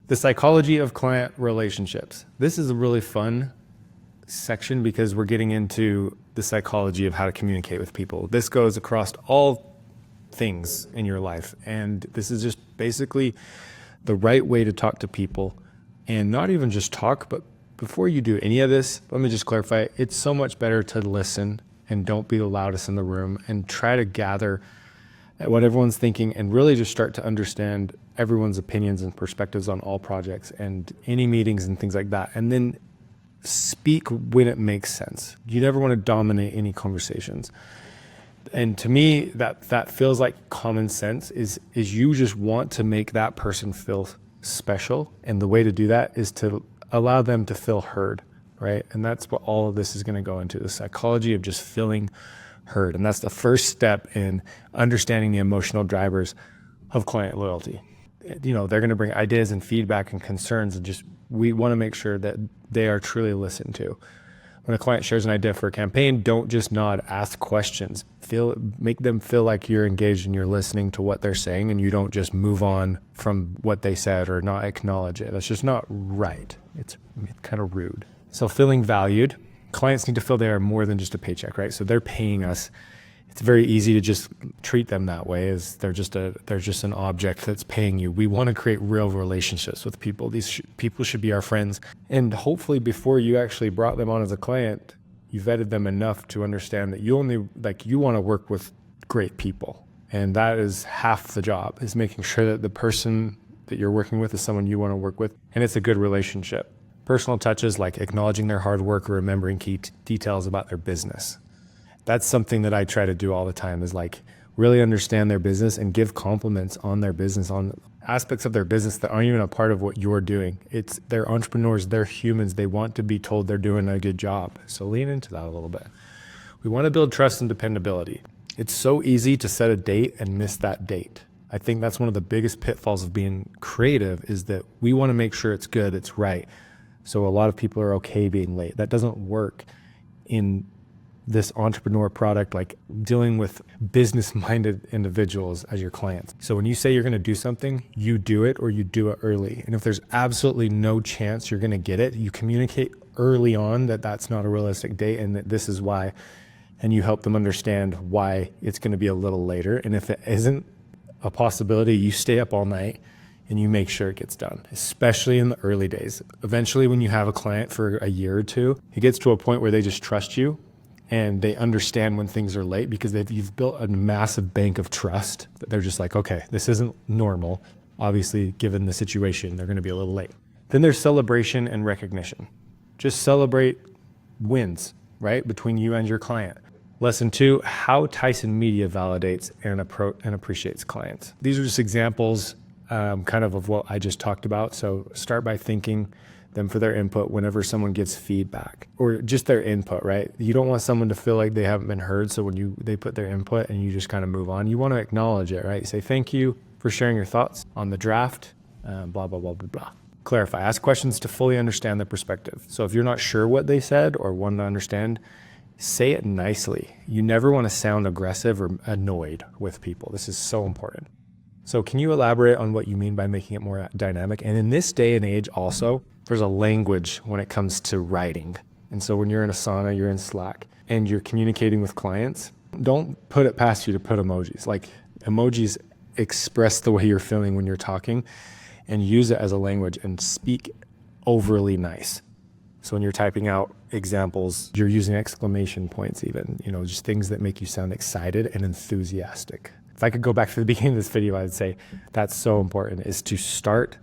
The psychology of client relationships. This is a really fun section because we're getting into the psychology of how to communicate with people. This goes across all things in your life. And this is just basically the right way to talk to people, and not even just talk, but before you do any of this, let me just clarify, it's so much better to listen and don't be the loudest in the room and try to gather at what everyone's thinking and really just start to understand everyone's opinions and perspectives on all projects and any meetings and things like that. And then speak when it makes sense. You never want to dominate any conversations. And to me, that feels like common sense is you just want to make that person feel special. And the way to do that is to allow them to feel heard, right? And that's what all of this is going to go into, the psychology of just feeling heard. And that's the first step in understanding the emotional drivers of client loyalty. You know, they're going to bring ideas and feedback and concerns, and just we want to make sure that they are truly listened to. When a client shares an idea for a campaign, don't just nod, ask questions. Make them feel like you're engaged and you're listening to what they're saying, and you don't just move on from what they said or not acknowledge it. That's just not right. It's kind of rude. So feeling valued, clients need to feel they are more than just a paycheck, right? So they're paying us. It's very easy to just treat them that way, as they're just an object that's paying you. We want to create real relationships with people. These people should be our friends. And hopefully before you actually brought them on as a client, you vetted them enough to understand that you want to work with great people. And that is half the job, is making sure that the person that you're working with is someone you want to work with, and it's a good relationship. Personal touches like acknowledging their hard work or remembering key details about their business. That's something that I try to do all the time, is like really understand their business and give compliments on their business, on aspects of their business that aren't even a part of what you're doing. They're entrepreneurs, they're humans. They want to be told they're doing a good job. So lean into that a little bit. We want to build trust and dependability. It's so easy to set a date and miss that date. I think that's one of the biggest pitfalls of being creative, is that we want to make sure it's good, it's right. So a lot of people are okay being late. That doesn't work in this entrepreneur product, like dealing with business-minded individuals as your clients. So when you say you're going to do something, you do it, or you do it early. And if there's absolutely no chance you're going to get it, you communicate early on that that's not a realistic date and that this is why, and you help them understand why it's going to be a little later. And if it isn't a possibility, you stay up all night and you make sure it gets done, especially in the early days. Eventually, when you have a client for a year or two, it gets to a point where they just trust you and they understand when things are late, because you've built a massive bank of trust that they're just like, okay, this isn't normal. Obviously, given the situation, they're going to be a little late. Then there's celebration and recognition. Just celebrate wins, right, between you and your client. Lesson 2, how Tyson Media validates and appreciates clients. These are just examples kind of what I just talked about. So start by thanking them for their input whenever someone gives feedback, or just their input, right? You don't want someone to feel like they haven't been heard. So when they put their input and you just kind of move on, you want to acknowledge it, right? Say, thank you for sharing your thoughts on the draft, blah, blah, blah, blah, blah. Clarify, ask questions to fully understand their perspective. So if you're not sure what they said or want to understand, say it nicely. You never want to sound aggressive or annoyed with people. This is so important. So can you elaborate on what you mean by making it more dynamic? And in this day and age also, there's a language when it comes to writing. And so when you're in Asana, you're in Slack, and you're communicating with clients, don't put it past you to put emojis. Like, emojis express the way you're feeling when you're talking, and use it as a language and speak overly nice. So when you're typing out examples, you're using exclamation points even, just things that make you sound excited and enthusiastic. If I could go back to the beginning of this video, I'd say that's so important, is to start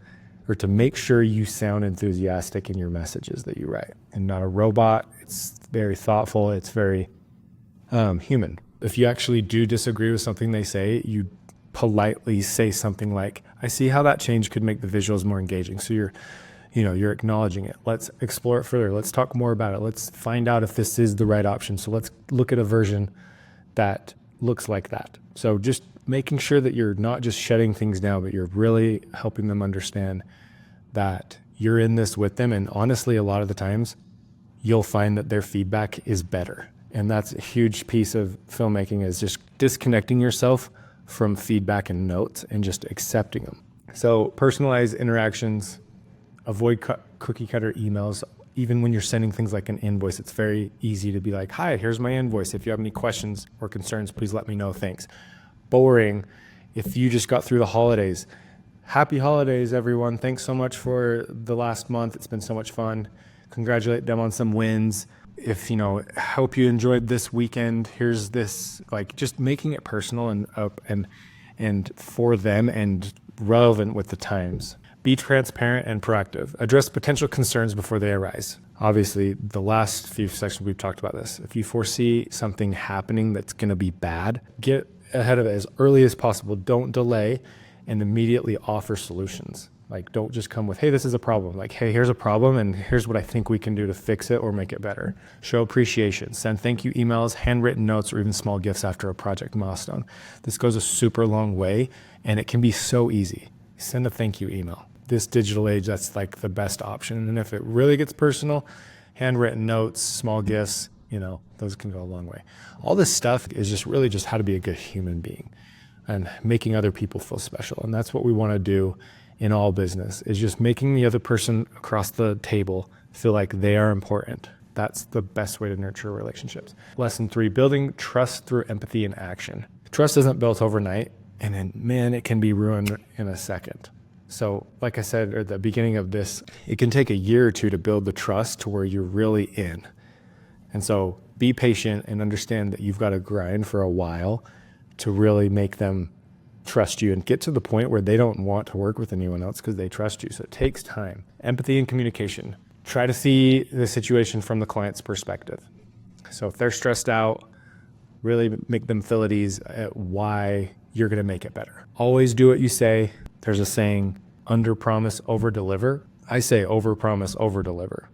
or to make sure you sound enthusiastic in your messages that you write, and not a robot. It's very thoughtful. It's very human. If you actually do disagree with something they say, you politely say something like, I see how that change could make the visuals more engaging. So you're acknowledging it. Let's explore it further. Let's talk more about it. Let's find out if this is the right option. So let's look at a version that looks like that. So just making sure that you're not just shutting things down, but you're really helping them understand that you're in this with them. And honestly, a lot of the times you'll find that their feedback is better. And that's a huge piece of filmmaking, is just disconnecting yourself from feedback and notes and just accepting them. So personalized interactions, Avoid cookie cutter emails. Even when you're sending things like an invoice, it's very easy to be like, hi, here's my invoice. If you have any questions or concerns, please let me know. Thanks. Boring. If you just got through the holidays, happy holidays, everyone. Thanks so much for the last month. It's been so much fun. Congratulate them on some wins. If, hope you enjoyed this weekend. Here's this, like, just making it personal and for them and relevant with the times. Be transparent and proactive. Address potential concerns before they arise. Obviously, the last few sections we've talked about this. If you foresee something happening that's going to be bad, get ahead of it as early as possible. Don't delay and immediately offer solutions. Like, don't just come with, hey, this is a problem. Like, hey, here's a problem and here's what I think we can do to fix it or make it better. Show appreciation. Send thank you emails, handwritten notes, or even small gifts after a project milestone. This goes a super long way and it can be so easy. Send a thank you email. This digital age, that's like the best option. And if it really gets personal, handwritten notes, small gifts, those can go a long way. All this stuff is just really just how to be a good human being and making other people feel special. And that's what we want to do in all business, is just making the other person across the table feel like they are important. That's the best way to nurture relationships. Lesson 3, building trust through empathy and action. Trust isn't built overnight, and then, man, it can be ruined in a second. So like I said at the beginning of this, it can take a year or two to build the trust to where you're really in. And so be patient and understand that you've got to grind for a while to really make them trust you and get to the point where they don't want to work with anyone else because they trust you. So it takes time. Empathy and communication. Try to see the situation from the client's perspective. So if they're stressed out, really make them feel at ease at why you're going to make it better. Always do what you say. There's a saying, under promise, over deliver. I say over promise, over deliver.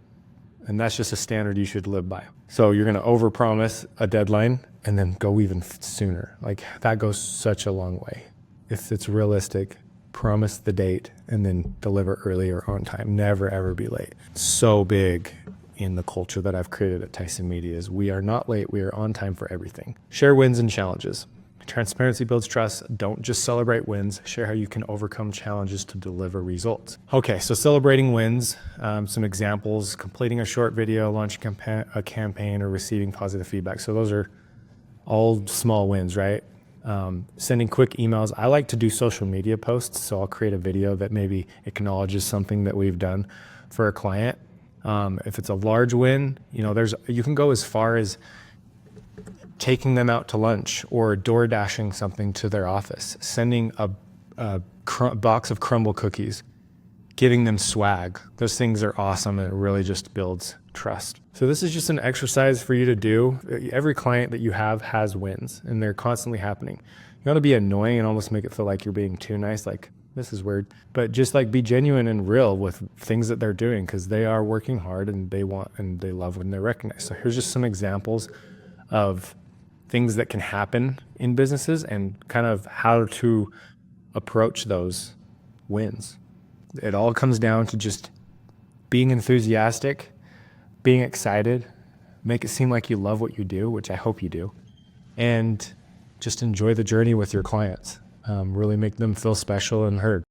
And that's just a standard you should live by. So you're going to over promise a deadline and then go even sooner. Like, that goes such a long way. If it's realistic, promise the date and then deliver early or on time. Never, ever be late. So big in the culture that I've created at Tyson Media is we are not late. We are on time for everything. Share wins and challenges. Transparency builds trust. Don't just celebrate wins. Share how you can overcome challenges to deliver results. Okay, so celebrating wins, some examples: completing a short video, launching a campaign, or receiving positive feedback. So those are all small wins, right? Sending quick emails. I like to do social media posts, so I'll create a video that maybe acknowledges something that we've done for a client. If it's a large win, you can go as far as taking them out to lunch or door dashing something to their office, sending a box of crumble cookies, giving them swag. Those things are awesome, and it really just builds trust. So this is just an exercise for you to do. Every client that you have has wins, and they're constantly happening. You want to be annoying and almost make it feel like you're being too nice, like, this is weird. But just like be genuine and real with things that they're doing, because they are working hard and they want and they love when they're recognized. So here's just some examples of things that can happen in businesses and kind of how to approach those wins. It all comes down to just being enthusiastic, being excited, make it seem like you love what you do, which I hope you do, and just enjoy the journey with your clients. Really make them feel special and heard.